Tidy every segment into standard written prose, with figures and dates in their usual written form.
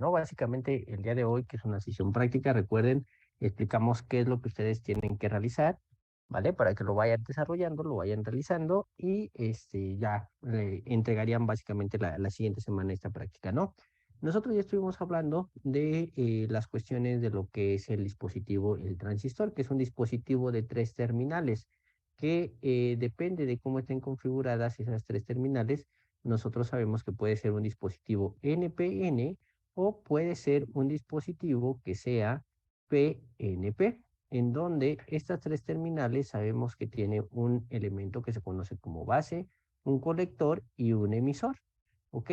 ¿no? Básicamente, el día de hoy, que es una sesión práctica, recuerden, explicamos qué es lo que ustedes tienen que realizar, ¿vale? Para que lo vayan desarrollando, lo vayan realizando y ya le entregarían básicamente la siguiente semana esta práctica, ¿no? Nosotros ya estuvimos hablando de las cuestiones de lo que es el dispositivo, el transistor, que es un dispositivo de 3 terminales, que depende de cómo estén configuradas esas 3 terminales. Nosotros sabemos que puede ser un dispositivo NPN o puede ser un dispositivo que sea PNP, en donde estas 3 terminales sabemos que tiene un elemento que se conoce como base, un colector y un emisor, ¿ok?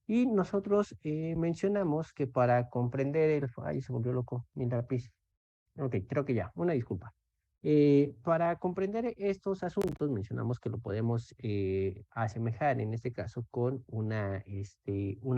Y nosotros mencionamos que para comprender el... Ay, se volvió loco mi lápiz. Ok, creo que ya, una disculpa. Para comprender estos asuntos, mencionamos que lo podemos asemejar en este caso con una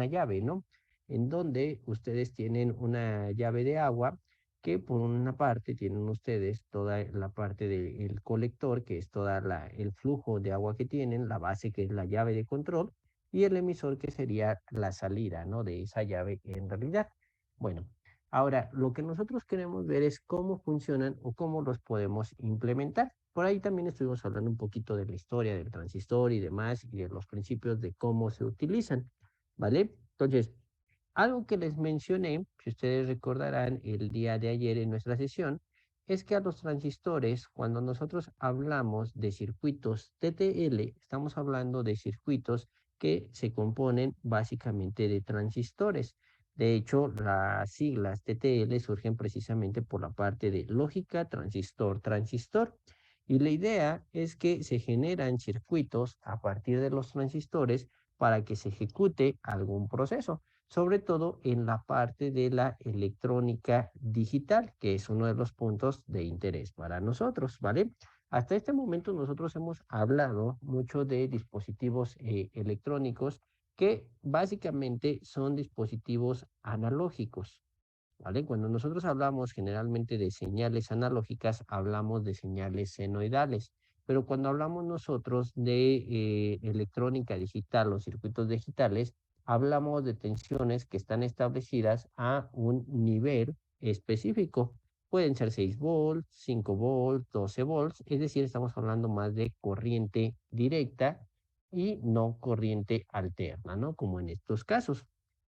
llave, ¿no? En donde ustedes tienen una llave de agua que por una parte tienen ustedes toda la parte del colector, que es toda el flujo de agua que tienen, la base que es la llave de control, y el emisor que sería la salida, ¿no? De esa llave en realidad. Bueno, ahora, lo que nosotros queremos ver es cómo funcionan o cómo los podemos implementar. Por ahí también estuvimos hablando un poquito de la historia del transistor y demás, y de los principios de cómo se utilizan, ¿vale? Entonces, algo que les mencioné, si ustedes recordarán el día de ayer en nuestra sesión, es que a los transistores, cuando nosotros hablamos de circuitos TTL, estamos hablando de circuitos que se componen básicamente de transistores. De hecho, las siglas TTL surgen precisamente por la parte de lógica transistor-transistor. Y la idea es que se generan circuitos a partir de los transistores para que se ejecute algún proceso, sobre todo en la parte de la electrónica digital, que es uno de los puntos de interés para nosotros, ¿vale? Hasta este momento nosotros hemos hablado mucho de dispositivos electrónicos que básicamente son dispositivos analógicos, ¿vale? Cuando nosotros hablamos generalmente de señales analógicas, hablamos de señales senoidales, pero cuando hablamos nosotros de electrónica digital o circuitos digitales, hablamos de tensiones que están establecidas a un nivel específico. Pueden ser 6 volts, 5 volts, 12 volts, es decir, estamos hablando más de corriente directa y no corriente alterna, ¿no? Como en estos casos.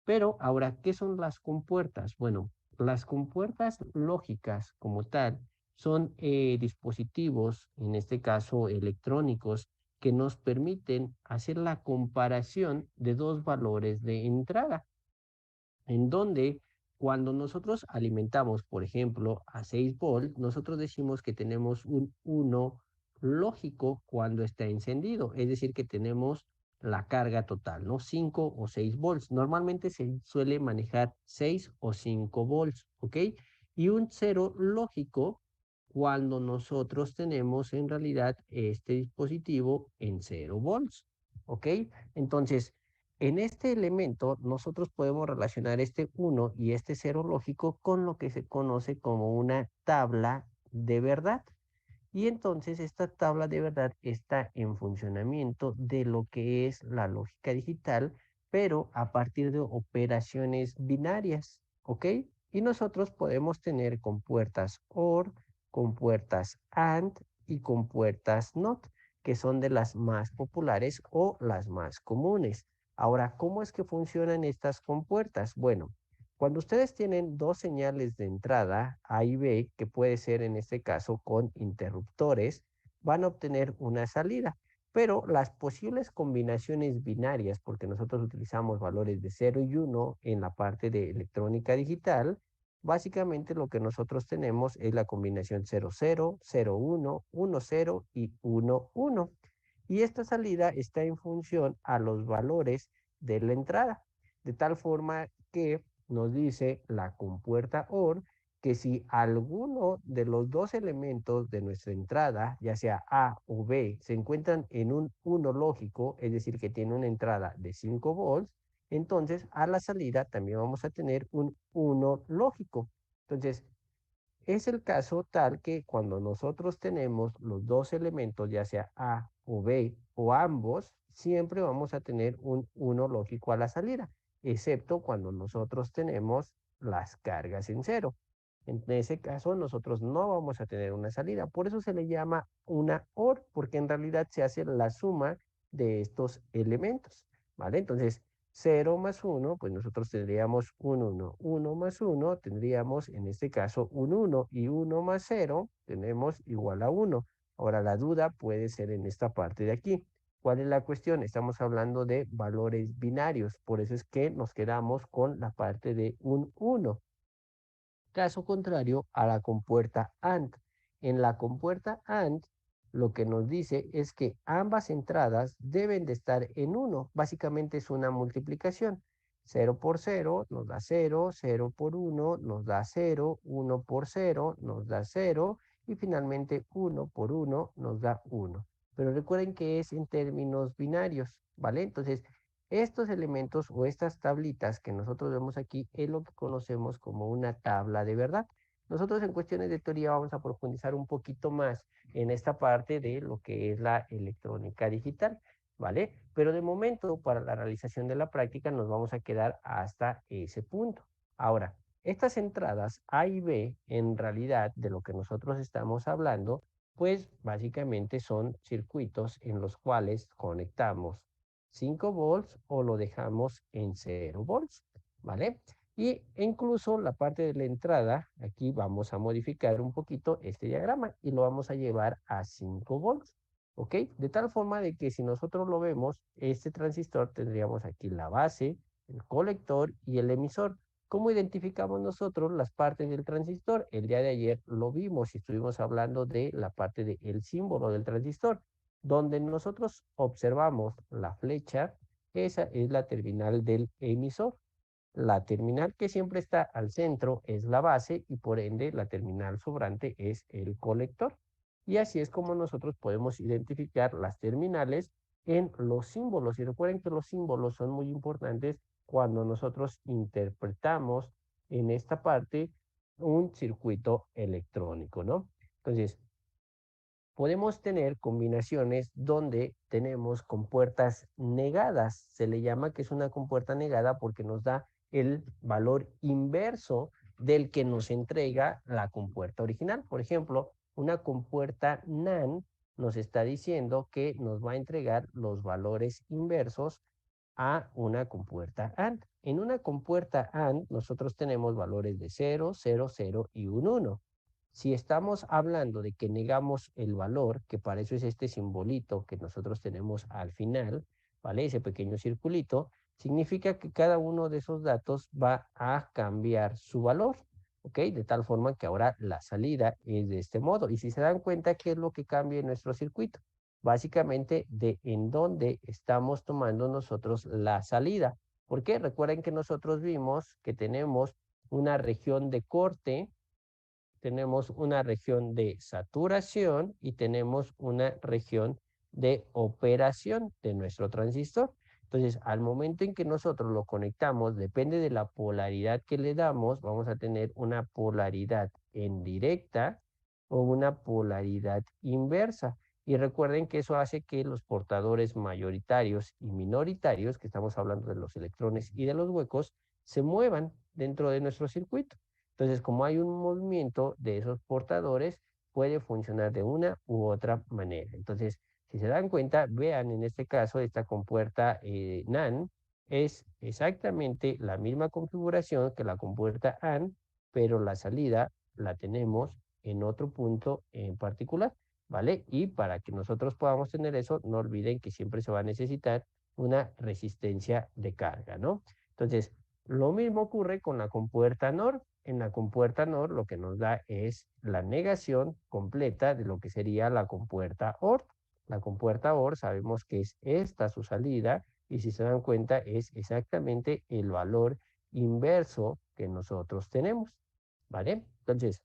Pero ahora, ¿qué son las compuertas? Bueno, las compuertas lógicas como tal son dispositivos, en este caso electrónicos, que nos permiten hacer la comparación de dos valores de entrada, en donde cuando nosotros alimentamos, por ejemplo, a 6 volts, nosotros decimos que tenemos un 1 lógico cuando está encendido, es decir, que tenemos la carga total, ¿no? 5 o 6 volts. Normalmente se suele manejar 6 o 5 volts, ¿ok? Y un cero lógico cuando nosotros tenemos en realidad este dispositivo en 0 volts, ¿ok? Entonces, en este elemento nosotros podemos relacionar este 1 y este 0 lógico con lo que se conoce como una tabla de verdad. Y entonces esta tabla de verdad está en funcionamiento de lo que es la lógica digital, pero a partir de operaciones binarias, ¿ok? Y nosotros podemos tener compuertas OR, compuertas AND y compuertas NOT, que son de las más populares o las más comunes. Ahora, ¿cómo es que funcionan estas compuertas? Bueno, cuando ustedes tienen dos señales de entrada, A y B, que puede ser en este caso con interruptores, van a obtener una salida. Pero las posibles combinaciones binarias, porque nosotros utilizamos valores de 0 y 1 en la parte de electrónica digital, básicamente lo que nosotros tenemos es la combinación 0, 0, 0, 1, 1, 0 y 1, 1. Y esta salida está en función a los valores de la entrada, de tal forma que nos dice la compuerta OR que si alguno de los dos elementos de nuestra entrada, ya sea A o B, se encuentran en un 1 lógico, es decir, que tiene una entrada de 5 volts, entonces a la salida también vamos a tener un 1 lógico. Entonces, es el caso tal que cuando nosotros tenemos los dos elementos, ya sea A o B o ambos, siempre vamos a tener un 1 lógico a la salida. excepto cuando nosotros tenemos las cargas en cero. En ese caso, nosotros no vamos a tener una salida. Por eso se le llama una OR, porque en realidad se hace la suma de estos elementos, ¿vale? Entonces, 0 más 1, pues nosotros tendríamos un 1. 1 más 1, tendríamos en este caso un 1. Y 1 más 0, tenemos igual a 1. Ahora, la duda puede ser en esta parte de aquí. ¿Cuál es la cuestión? Estamos hablando de valores binarios. Por eso es que nos quedamos con la parte de un 1. Caso contrario a la compuerta AND. En la compuerta AND, lo que nos dice es que ambas entradas deben de estar en 1. Básicamente es una multiplicación. 0 por 0 nos da 0, 0 por 1 nos da 0, 1 por 0 nos da 0 y finalmente 1 por 1 nos da 1. Pero recuerden que es en términos binarios, ¿vale? Entonces, estos elementos o estas tablitas que nosotros vemos aquí es lo que conocemos como una tabla de verdad. Nosotros en cuestiones de teoría vamos a profundizar un poquito más en esta parte de lo que es la electrónica digital, ¿vale? Pero de momento, para la realización de la práctica, nos vamos a quedar hasta ese punto. Ahora, estas entradas A y B, en realidad, de lo que nosotros estamos hablando, pues básicamente son circuitos en los cuales conectamos 5 volts o lo dejamos en 0 volts, ¿vale? Y incluso la parte de la entrada, aquí vamos a modificar un poquito este diagrama y lo vamos a llevar a 5 volts, ¿ok? De tal forma de que si nosotros lo vemos, este transistor tendríamos aquí la base, el colector y el emisor. ¿Cómo identificamos nosotros las partes del transistor? El día de ayer lo vimos y estuvimos hablando de la parte del símbolo del transistor. Donde nosotros observamos la flecha, esa es la terminal del emisor. La terminal que siempre está al centro es la base y por ende la terminal sobrante es el colector. Y así es como nosotros podemos identificar las terminales en los símbolos. Y recuerden que los símbolos son muy importantes cuando nosotros interpretamos en esta parte un circuito electrónico, ¿no? Entonces, podemos tener combinaciones donde tenemos compuertas negadas. Se le llama que es una compuerta negada porque nos da el valor inverso del que nos entrega la compuerta original. Por ejemplo, una compuerta NaN nos está diciendo que nos va a entregar los valores inversos a una compuerta AND. En una compuerta AND nosotros tenemos valores de 0, 0, 0 y un 1. Si estamos hablando de que negamos el valor, que para eso es este simbolito que nosotros tenemos al final, ¿vale? Ese pequeño circulito, significa que cada uno de esos datos va a cambiar su valor, ¿ok? De tal forma que ahora la salida es de este modo. Y si se dan cuenta, ¿qué es lo que cambia en nuestro circuito? Básicamente de en dónde estamos tomando nosotros la salida. ¿Por qué? Recuerden que nosotros vimos que tenemos una región de corte, tenemos una región de saturación y tenemos una región de operación de nuestro transistor. Entonces, al momento en que nosotros lo conectamos, depende de la polaridad que le damos, vamos a tener una polaridad en directa o una polaridad inversa. Y recuerden que eso hace que los portadores mayoritarios y minoritarios, que estamos hablando de los electrones y de los huecos, se muevan dentro de nuestro circuito. Entonces, como hay un movimiento de esos portadores, puede funcionar de una u otra manera. Entonces, si se dan cuenta, vean en este caso, esta compuerta NaN es exactamente la misma configuración que la compuerta AND, pero la salida la tenemos en otro punto en particular, ¿vale? Y para que nosotros podamos tener eso, no olviden que siempre se va a necesitar una resistencia de carga, ¿no? Entonces, lo mismo ocurre con la compuerta NOR. En la compuerta NOR lo que nos da es la negación completa de lo que sería la compuerta OR. La compuerta OR sabemos que es esta su salida y si se dan cuenta es exactamente el valor inverso que nosotros tenemos, ¿vale? Entonces,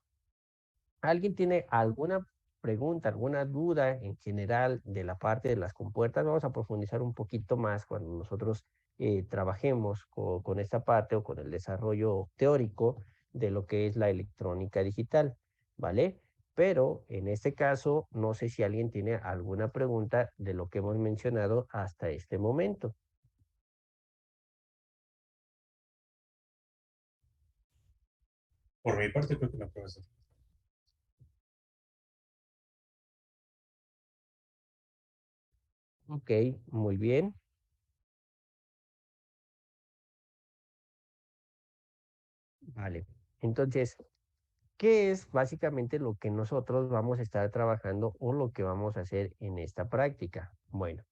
¿alguien tiene alguna pregunta, alguna duda en general de la parte de las compuertas? Vamos a profundizar un poquito más cuando nosotros trabajemos con esta parte o con el desarrollo teórico de lo que es la electrónica digital, ¿vale? Pero en este caso, no sé si alguien tiene alguna pregunta de lo que hemos mencionado hasta este momento. Por mi parte, creo que no, profesor. Ok, muy bien. Vale. Entonces, ¿qué es básicamente lo que nosotros vamos a estar trabajando o lo que vamos a hacer en esta práctica? Bueno,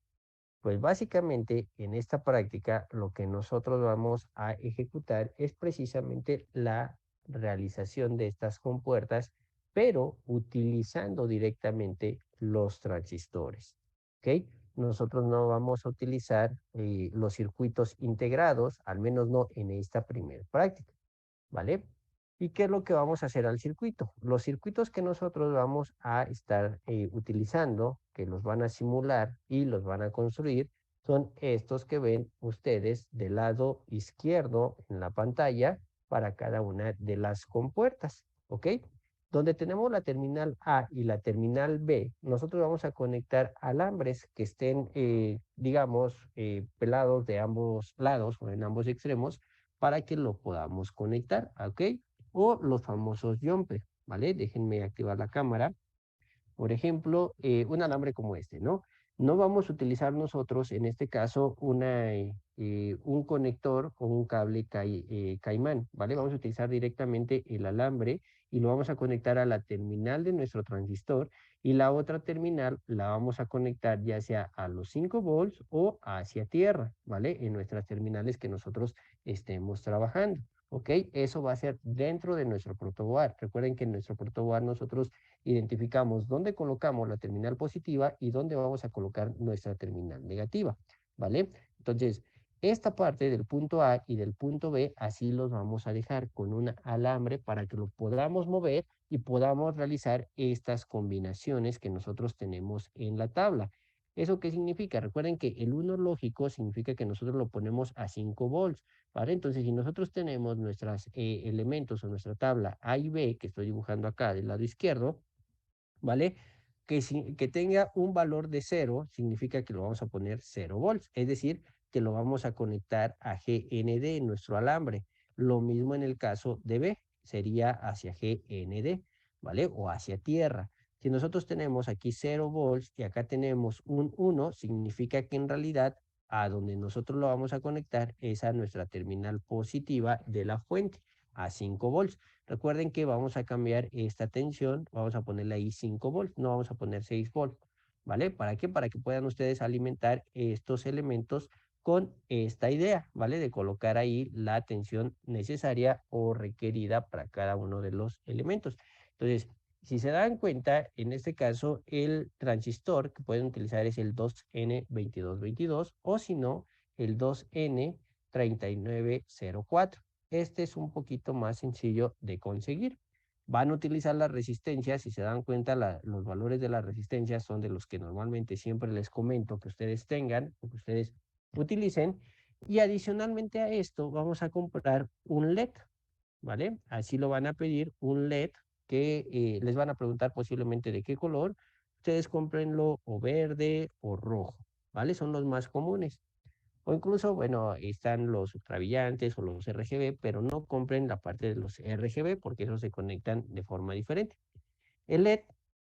pues básicamente en esta práctica lo que nosotros vamos a ejecutar es precisamente la realización de estas compuertas, pero utilizando directamente los transistores. ¿Ok? Nosotros no vamos a utilizar los circuitos integrados, al menos no en esta primera práctica. ¿Vale? ¿Y qué es lo que vamos a hacer al circuito? Los circuitos que nosotros vamos a estar utilizando, que los van a simular y los van a construir, son estos que ven ustedes del lado izquierdo en la pantalla para cada una de las compuertas, ¿ok? Donde tenemos la terminal A y la terminal B, nosotros vamos a conectar alambres que estén, digamos, pelados de ambos lados o en ambos extremos para que lo podamos conectar, ¿ok? O los famosos jumper, ¿vale? Déjenme activar la cámara. Por ejemplo, un alambre como este, ¿no? No vamos a utilizar nosotros, en este caso, un conector o un cable caimán, ¿vale? Vamos a utilizar directamente el alambre y lo vamos a conectar a la terminal de nuestro transistor y la otra terminal la vamos a conectar ya sea a los 5 volts o hacia tierra, ¿vale? En nuestras terminales que nosotros estemos trabajando. ¿Ok? Eso va a ser dentro de nuestro protoboard. Recuerden que en nuestro protoboard nosotros identificamos dónde colocamos la terminal positiva y dónde vamos a colocar nuestra terminal negativa, ¿vale? Entonces, esta parte del punto A y del punto B, así los vamos a dejar con un alambre para que lo podamos mover y podamos realizar estas combinaciones que nosotros tenemos en la tabla. ¿Eso qué significa? Recuerden que el 1 lógico significa que nosotros lo ponemos a 5 volts, ¿vale? Entonces, si nosotros tenemos nuestros elementos o nuestra tabla A y B, que estoy dibujando acá del lado izquierdo, ¿vale? Que tenga un valor de 0 significa que lo vamos a poner 0 volts, es decir, que lo vamos a conectar a GND en nuestro alambre. Lo mismo en el caso de B, sería hacia GND, ¿vale? O hacia tierra. Si nosotros tenemos aquí 0 volts y acá tenemos un 1, significa que en realidad a donde nosotros lo vamos a conectar es a nuestra terminal positiva de la fuente, a 5 volts. Recuerden que vamos a cambiar esta tensión, vamos a ponerle ahí 5 volts, no vamos a poner 6 volts, ¿vale? ¿Para qué? Para que puedan ustedes alimentar estos elementos con esta idea, ¿vale? De colocar ahí la tensión necesaria o requerida para cada uno de los elementos. Entonces, si se dan cuenta, en este caso, el transistor que pueden utilizar es el 2N2222 o si no, el 2N3904. Este es un poquito más sencillo de conseguir. Van a utilizar las resistencias, si se dan cuenta, los valores de las resistencias son de los que normalmente siempre les comento que ustedes tengan o que ustedes utilicen. Y adicionalmente a esto, vamos a comprar un LED, ¿vale? Así lo van a pedir, un LED que les van a preguntar posiblemente de qué color. Ustedes cómprenlo o verde o rojo, ¿vale? Son los más comunes. O incluso, bueno, están los ultravillantes o los RGB, pero no compren la parte de los RGB porque esos se conectan de forma diferente. El LED,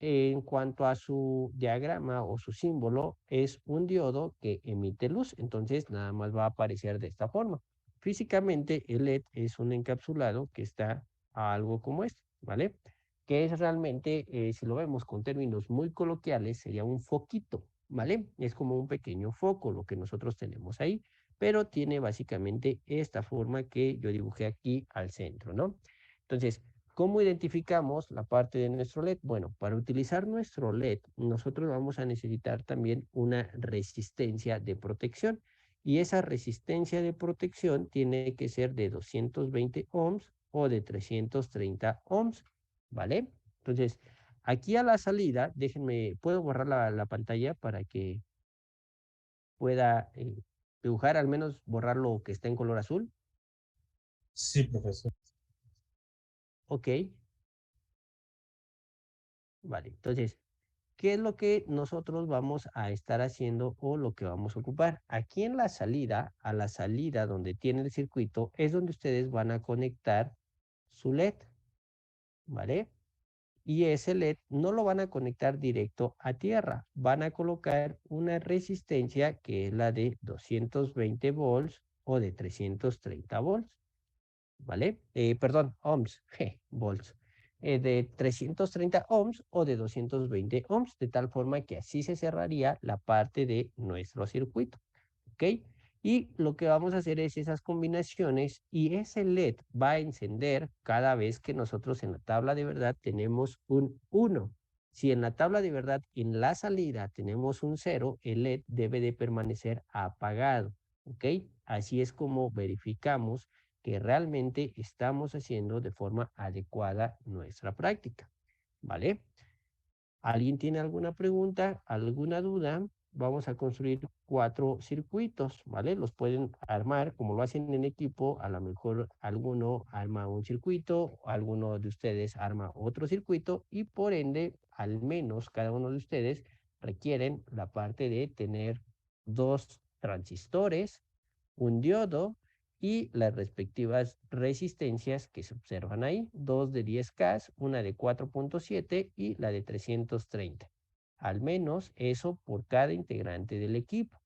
en cuanto a su diagrama o su símbolo, es un diodo que emite luz, entonces nada más va a aparecer de esta forma. Físicamente, el LED es un encapsulado que está a algo como este, ¿vale? Que es realmente, si lo vemos con términos muy coloquiales, sería un foquito, ¿vale? Es como un pequeño foco lo que nosotros tenemos ahí, pero tiene básicamente esta forma que yo dibujé aquí al centro, ¿no? Entonces, ¿cómo identificamos la parte de nuestro LED? Bueno, para utilizar nuestro LED, nosotros vamos a necesitar también una resistencia de protección. Y esa resistencia de protección tiene que ser de 220 ohms o de 330 ohms, ¿vale? Entonces, aquí a la salida, déjenme, puedo borrar la pantalla para que pueda dibujar, al menos borrar lo que está en color azul. Sí, profesor. Ok, vale. Entonces, ¿qué es lo que nosotros vamos a estar haciendo o lo que vamos a ocupar? Aquí en la salida, a la salida donde tiene el circuito, es donde ustedes van a conectar su LED. ¿vale? Y ese LED no lo van a conectar directo a tierra, van a colocar una resistencia que es la de 220 volts o de 330 volts, ¿vale? Perdón, ohms, volts. De 330 ohms o de 220 ohms, de tal forma que así se cerraría la parte de nuestro circuito, ¿ok? Y lo que vamos a hacer es esas combinaciones y ese LED va a encender cada vez que nosotros en la tabla de verdad tenemos un 1. Si en la tabla de verdad en la salida tenemos un 0, el LED debe de permanecer apagado, ¿ok? Así es como verificamos que realmente estamos haciendo de forma adecuada nuestra práctica, ¿vale? ¿Alguien tiene alguna pregunta, alguna duda? Vamos a construir 4 circuitos, ¿vale? Los pueden armar como lo hacen en equipo. A lo mejor alguno arma un circuito, alguno de ustedes arma otro circuito y por ende, al menos cada uno de ustedes requieren la parte de tener 2 transistores, un diodo y las respectivas resistencias que se observan ahí, dos de 10K, una de 4.7 y la de 330. Al menos eso por cada integrante del equipo.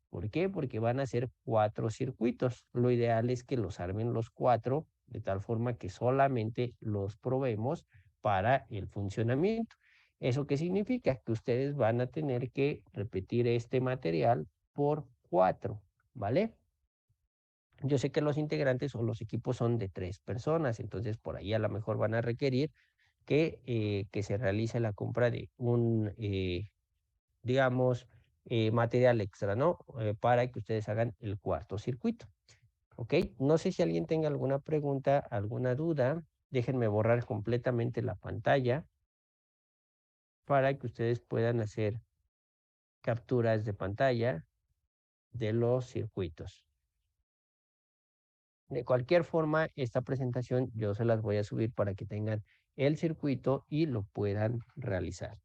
¿Por qué? Porque van a ser 4 circuitos. Lo ideal es que los armen los 4 de tal forma que solamente los probemos para el funcionamiento. ¿Eso qué significa? Que ustedes van a tener que repetir este material por 4, ¿vale? Yo sé que los integrantes o los equipos son de 3 personas, entonces por ahí a lo mejor van a requerir que se realice la compra de un, digamos, material extra, ¿no? Para que ustedes hagan el cuarto circuito. ¿Ok? No sé si alguien tenga alguna pregunta, alguna duda. Déjenme borrar completamente la pantalla para que ustedes puedan hacer capturas de pantalla de los circuitos. De cualquier forma, esta presentación yo se las voy a subir para que tengan el circuito y lo puedan realizar.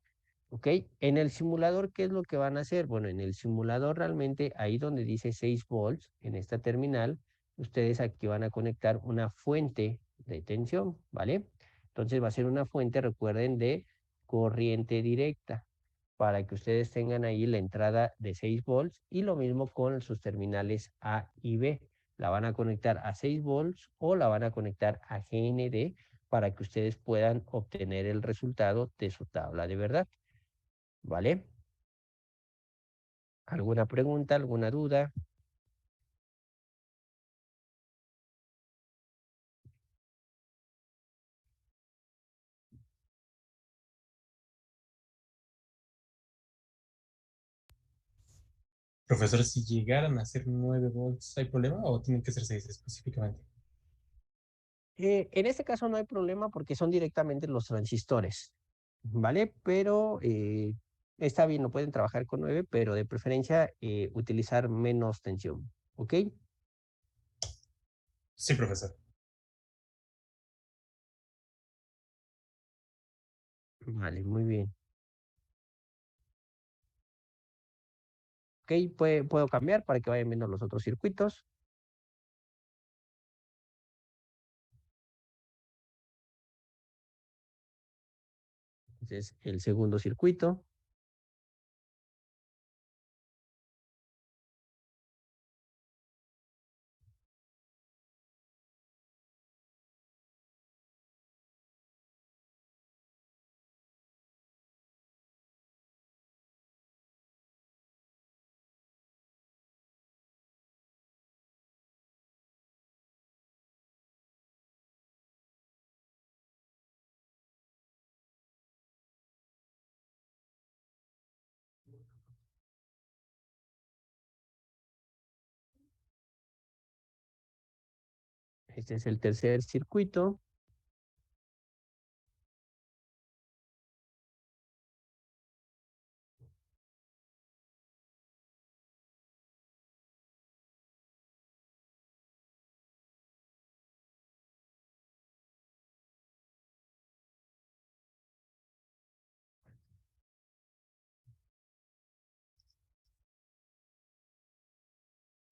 ¿Ok? En el simulador, ¿qué es lo que van a hacer? Bueno, en el simulador realmente ahí donde dice 6 volts en esta terminal, ustedes aquí van a conectar una fuente de tensión, ¿vale? Entonces va a ser una fuente, recuerden, de corriente directa para que ustedes tengan ahí la entrada de 6 volts y lo mismo con sus terminales A y B. La van a conectar a 6 volts o la van a conectar a GND para que ustedes puedan obtener el resultado de su tabla de verdad. ¿Vale? ¿Alguna pregunta, alguna duda? Profesor, si llegaran a ser 9 volts, ¿hay problema o tienen que ser 6 específicamente? En este caso no hay problema porque son directamente los transistores, ¿vale? Pero está bien, lo pueden trabajar con 9, pero de preferencia utilizar menos tensión, ¿ok? Sí, profesor. Vale, muy bien. Ok, puedo cambiar para que vayan viendo los otros circuitos. Entonces, el segundo circuito. Este es el tercer circuito.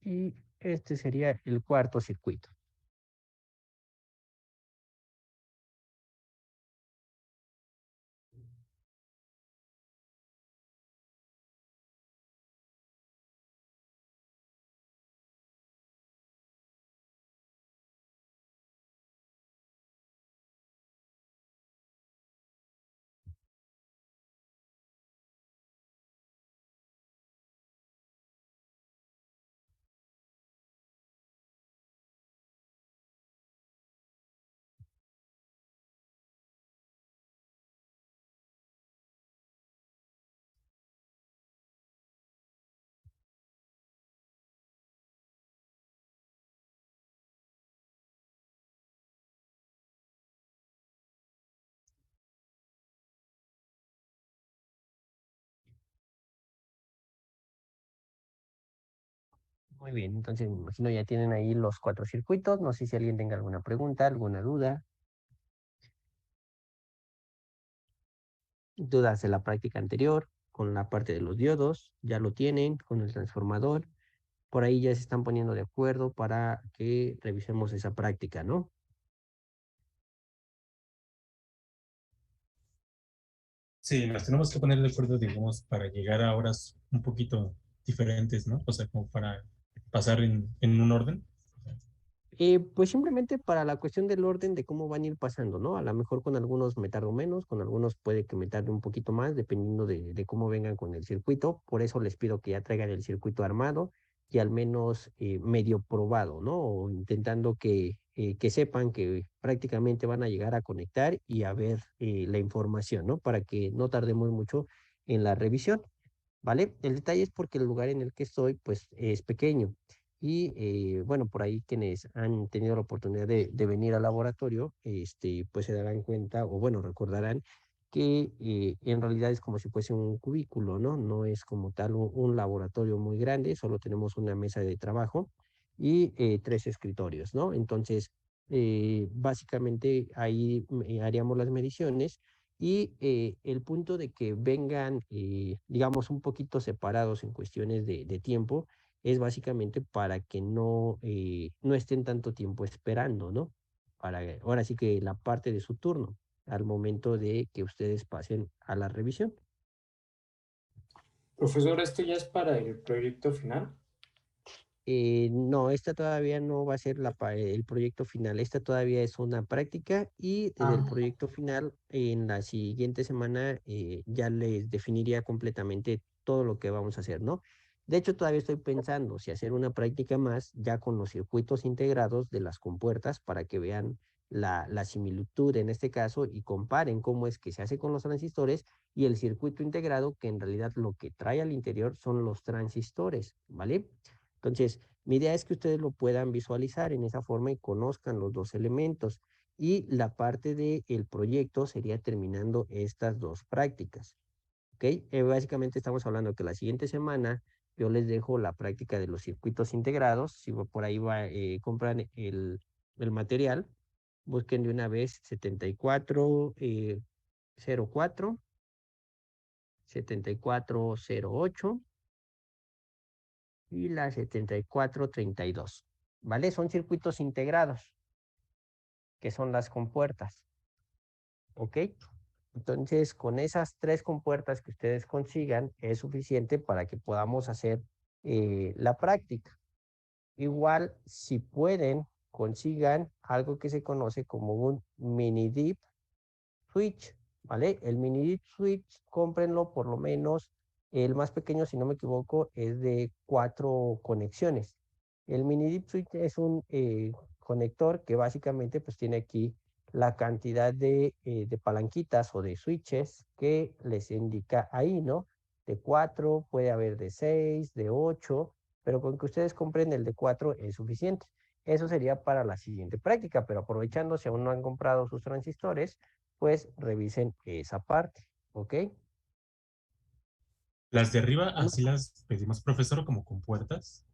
Y este sería el cuarto circuito. Muy bien, entonces me imagino ya tienen ahí los 4 circuitos. No sé si alguien tenga alguna pregunta, alguna duda. Dudas de la práctica anterior, con la parte de los diodos, ya lo tienen, con el transformador. Por ahí ya se están poniendo de acuerdo para que revisemos esa práctica, ¿no? Sí, nos tenemos que poner de acuerdo, digamos, para llegar a horas un poquito diferentes, ¿no? O sea, como para pasar en un orden. Pues simplemente para la cuestión del orden de cómo van a ir pasando, ¿no? A lo mejor con algunos me tardo menos, con algunos puede que me tarde un poquito más, dependiendo de cómo vengan con el circuito. Por eso les pido que ya traigan el circuito armado y al menos medio probado, ¿no? O intentando que sepan que prácticamente van a llegar a conectar y a ver la información, ¿no? Para que no tardemos mucho en la revisión. ¿Vale? El detalle es porque el lugar en el que estoy, pues, es pequeño. Y bueno, por ahí quienes han tenido la oportunidad de venir al laboratorio, pues se darán cuenta, o bueno, recordarán que en realidad es como si fuese un cubículo, ¿no? No es como tal un laboratorio muy grande, solo tenemos una mesa de trabajo y 3 escritorios, ¿no? Entonces, básicamente ahí haríamos las mediciones y el punto de que vengan, digamos, un poquito separados en cuestiones de tiempo es básicamente para que no estén tanto tiempo esperando, ¿no? Ahora sí que la parte de su turno, al momento de que ustedes pasen a la revisión. Profesor, ¿esto ya es para el proyecto final? No, esta todavía no va a ser el proyecto final, esta todavía es una práctica y desde el Ah, proyecto final en la siguiente semana ya les definiría completamente todo lo que vamos a hacer, ¿no? De hecho, todavía estoy pensando si hacer una práctica más ya con los circuitos integrados de las compuertas para que vean la similitud en este caso y comparen cómo es que se hace con los transistores y el circuito integrado, que en realidad lo que trae al interior son los transistores, ¿vale? Entonces, mi idea es que ustedes lo puedan visualizar en esa forma y conozcan los dos elementos. Y la parte del proyecto sería terminando estas dos prácticas. ¿Ok? Básicamente estamos hablando que la siguiente semana yo les dejo la práctica de los circuitos integrados. Si por ahí compran el material, busquen de una vez 7404, 7408 y la 7432. ¿Vale? Son circuitos integrados, que son las compuertas. ¿Ok? Entonces, con esas 3 compuertas que ustedes consigan, es suficiente para que podamos hacer la práctica. Igual, si pueden, consigan algo que se conoce como un mini dip switch, ¿vale? El mini dip switch, cómprenlo por lo menos, el más pequeño, si no me equivoco, es de 4 conexiones. El mini dip switch es un conector que básicamente pues tiene aquí la cantidad de palanquitas o de switches que les indica ahí, ¿no? De 4, puede haber de 6, de 8, pero con que ustedes compren el de 4 es suficiente. Eso sería para la siguiente práctica, pero aprovechando si aún no han comprado sus transistores, pues revisen esa parte, ¿ok? Las de arriba, No, así las pedimos, profesor, como con puertas.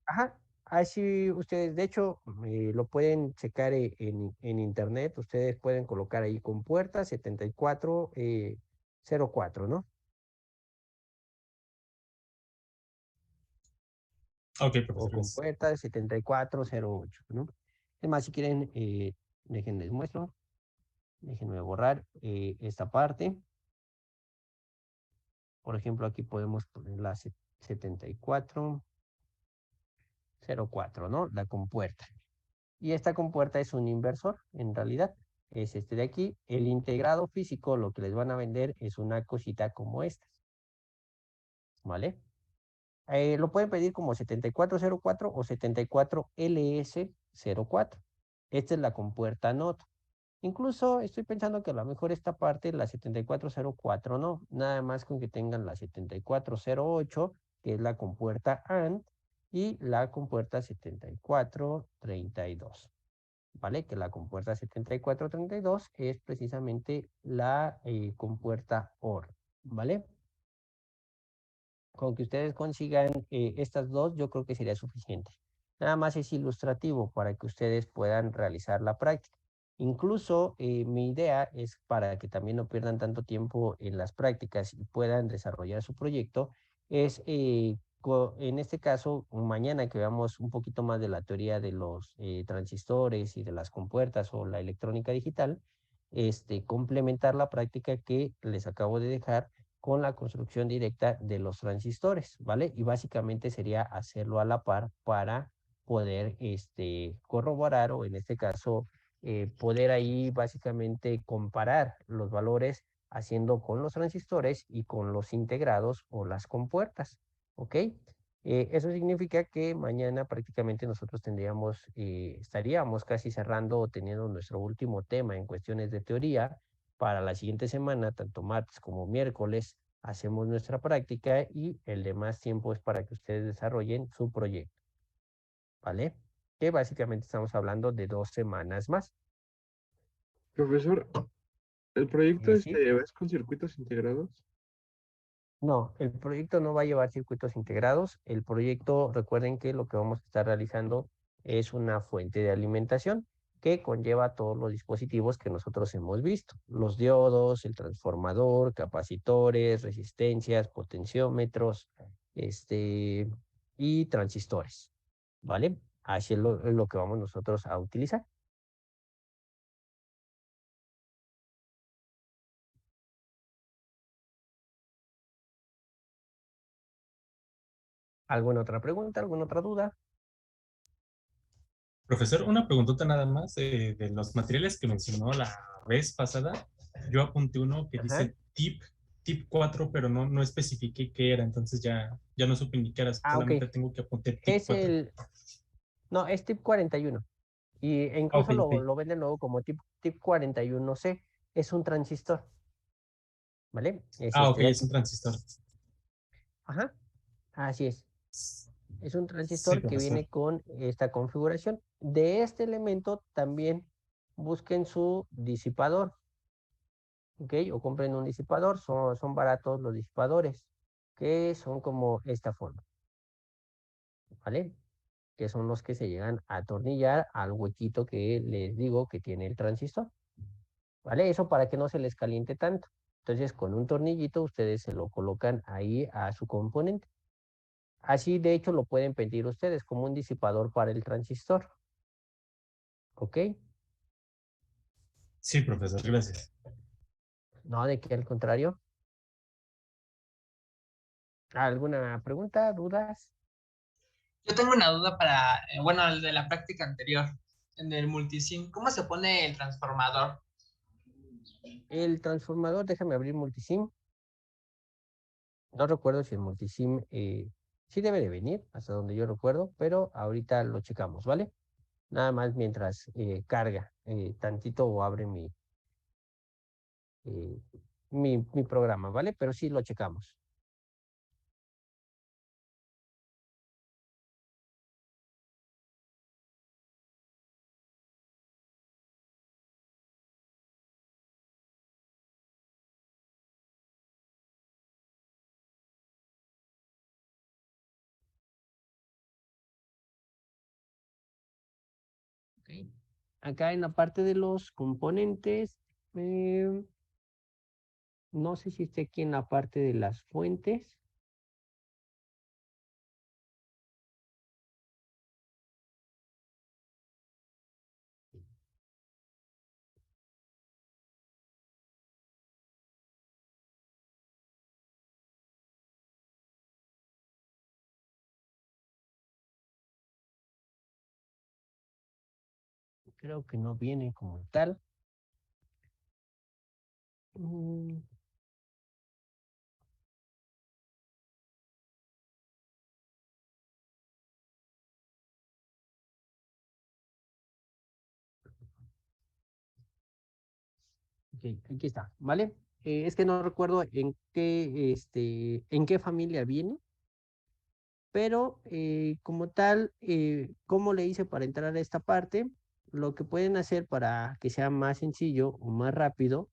ajá, así ustedes, de hecho, lo pueden checar en internet, ustedes pueden colocar ahí con puerta 7404, ¿no? Ok, O profesor, con gracias. puerta 7408, ¿no? Es más, si quieren, déjenles muestro, déjenme borrar esta parte. Por ejemplo, aquí podemos poner la 7404, ¿no? La compuerta. Y esta compuerta es un inversor, en realidad. Es este de aquí. El integrado físico, lo que les van a vender es una cosita como esta, ¿vale? Lo pueden pedir como 7404 o 74LS04. Esta es la compuerta NOT. Incluso estoy pensando que a lo mejor esta parte, la 7404, no, nada más con que tengan la 7408, que es la compuerta AND, y la compuerta 7432, ¿vale? Que la compuerta 7432 es precisamente la compuerta OR, ¿vale? con que ustedes consigan estas dos, yo creo que sería suficiente. Nada más es ilustrativo para que ustedes puedan realizar la práctica. Incluso mi idea es para que también no pierdan tanto tiempo en las prácticas y puedan desarrollar su proyecto, es en este caso, mañana que veamos un poquito más de la teoría de los transistores y de las compuertas o la electrónica digital, complementar la práctica que les acabo de dejar con la construcción directa de los transistores, ¿vale? Y básicamente sería hacerlo a la par para poder corroborar o en este caso poder ahí básicamente comparar los valores haciendo con los transistores y con los integrados o las compuertas, ¿ok? Eso significa que mañana prácticamente nosotros estaríamos casi cerrando o teniendo nuestro último tema en cuestiones de teoría. Para la siguiente semana, tanto martes como miércoles, hacemos nuestra práctica y el demás tiempo es para que ustedes desarrollen su proyecto, ¿vale? Que básicamente estamos hablando de 2 semanas más. Profesor, ¿el proyecto ¿Sí? es con circuitos integrados? No, el proyecto no va a llevar circuitos integrados. El proyecto, recuerden que lo que vamos a estar realizando es una fuente de alimentación que conlleva todos los dispositivos que nosotros hemos visto. Los diodos, el transformador, capacitores, resistencias, potenciómetros, y transistores, ¿vale? Así es lo que vamos nosotros a utilizar. ¿Alguna otra pregunta? ¿Alguna otra duda? Profesor, una preguntota nada más de los materiales que mencionó la vez pasada. Yo apunté uno que Ajá. dice tip 4, pero no especifiqué qué era, entonces ya no supe indicar, Ah, ok. solamente tengo que apuntar tip Es 4. No, es tip 41. E Ok, incluso ok. lo venden luego como tip 41C. Es un transistor, ¿vale? Es Ah, este ok, de es aquí. un transistor. Ajá, así es. Es un Sí, transistor que profesor. viene con esta configuración. De este elemento también busquen su disipador, ¿ok? O compren un disipador. Son baratos los disipadores, que son como esta forma, ¿vale? Que son los que se llegan a atornillar al huequito que les digo que tiene el transistor. ¿Vale? Eso para que no se les caliente tanto. Entonces, con un tornillito ustedes se lo colocan ahí a su componente. Así, de hecho, lo pueden pedir ustedes como un disipador para el transistor. ¿Ok? Sí, profesor, gracias. No, de que al contrario. ¿Alguna pregunta, dudas? Yo tengo una duda para, bueno, el de la práctica anterior, en el multisim. ¿Cómo se pone el transformador? El transformador, déjame abrir multisim. No recuerdo si el multisim sí debe de venir, hasta donde yo recuerdo, pero ahorita lo checamos, ¿vale? Nada más mientras carga tantito o abre eh, mi programa, ¿vale? Pero sí lo checamos. Okay. Acá en la parte de los componentes, no sé si esté aquí en la parte de las fuentes. Creo que no viene como tal. Mm, ok, aquí está, ¿vale? Es que no recuerdo en qué familia viene, pero como tal, ¿cómo le hice para entrar a esta parte? Lo que pueden hacer para que sea más sencillo o más rápido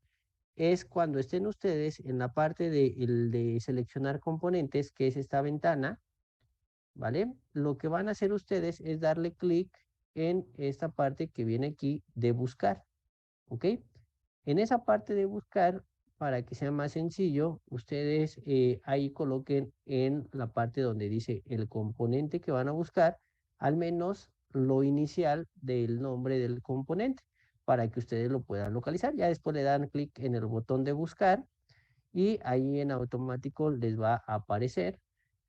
es cuando estén ustedes en la parte de seleccionar componentes, que es esta ventana, ¿vale? Lo que van a hacer ustedes es darle clic en esta parte que viene aquí de buscar, ¿ok? En esa parte de buscar, para que sea más sencillo, ustedes ahí coloquen en la parte donde dice el componente que van a buscar, al menos lo inicial del nombre del componente, para que ustedes lo puedan localizar. Ya después le dan clic en el botón de buscar y ahí en automático les va a aparecer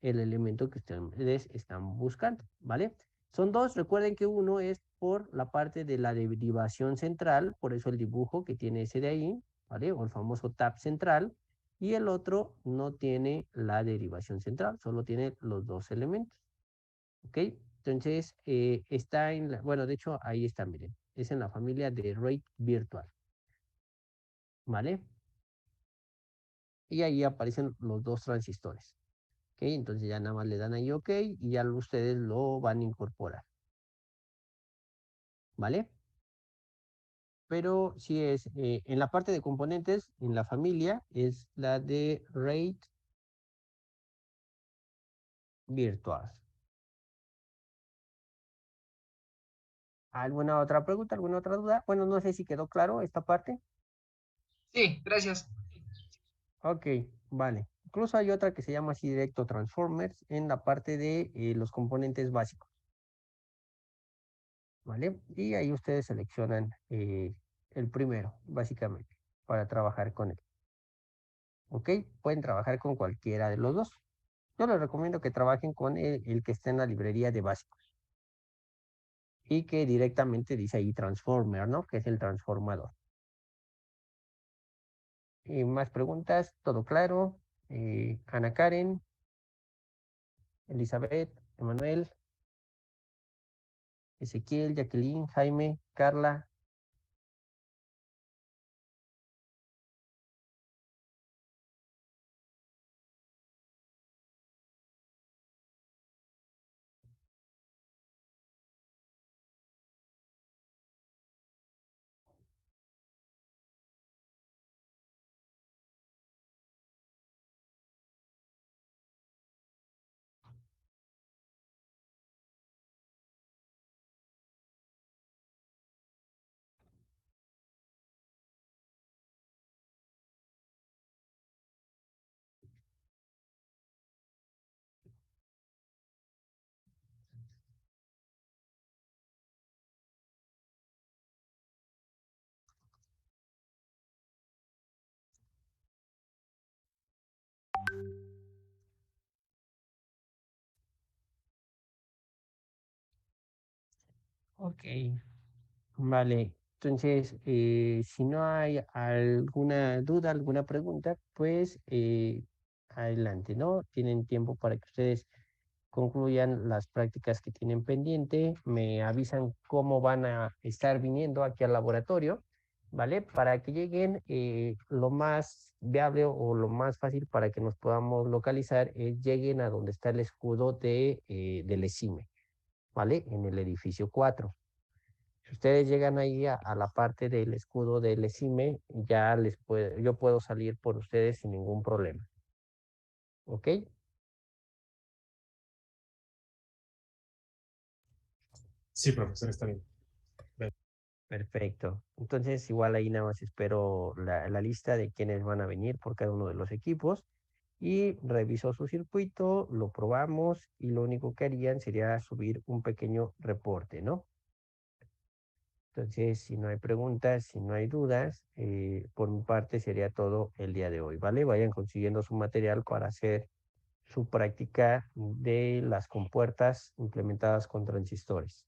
el elemento que ustedes están buscando, ¿vale? Son dos, recuerden que uno es por la parte de la derivación central, por eso el dibujo que tiene ese de ahí, ¿vale? O el famoso tab central, y el otro no tiene la derivación central, solo tiene los dos elementos, ¿ok? Entonces, está en la, bueno, de hecho, ahí está, miren, es en la familia de rate virtual, ¿vale? Y ahí aparecen los dos transistores. ¿Ok? Entonces ya nada más le dan ahí OK y ya ustedes lo van a incorporar. ¿Vale? Pero si es en la parte de componentes, en la familia, es la de RAID virtual. ¿Alguna otra pregunta? ¿Alguna otra duda? Bueno, no sé si quedó claro esta parte. Sí, gracias. Ok, vale. Incluso hay otra que se llama así directo Transformers en la parte de los componentes básicos. ¿Vale? Y ahí ustedes seleccionan el primero, básicamente, para trabajar con él. ¿Ok? Pueden trabajar con cualquiera de los dos. Yo les recomiendo que trabajen con el que está en la librería de básicos. Y que directamente dice ahí Transformer, ¿no? Que es el transformador. Y más preguntas, todo claro. Ana Karen, Elizabeth, Emanuel, Ezequiel, Jacqueline, Jaime, Carla. Ok. Vale. Entonces, si no hay alguna duda, alguna pregunta, pues adelante, ¿no? Tienen tiempo para que ustedes concluyan las prácticas que tienen pendiente, me avisan cómo van a estar viniendo aquí al laboratorio, ¿vale? Para que lleguen lo más viable o lo más fácil para que nos podamos localizar, lleguen a donde está el escudo del ESIME, ¿vale? En el edificio 4. Si ustedes llegan ahí a la parte del escudo del ESIME, ya yo puedo salir por ustedes sin ningún problema. ¿Ok? Sí, profesor, está bien. Perfecto. Entonces, igual ahí nada más espero la lista de quienes van a venir por cada uno de los equipos y reviso su circuito, lo probamos y lo único que harían sería subir un pequeño reporte, ¿no? Entonces, si no hay preguntas, si no hay dudas, por mi parte sería todo el día de hoy, ¿vale? Vayan consiguiendo su material para hacer su práctica de las compuertas implementadas con transistores.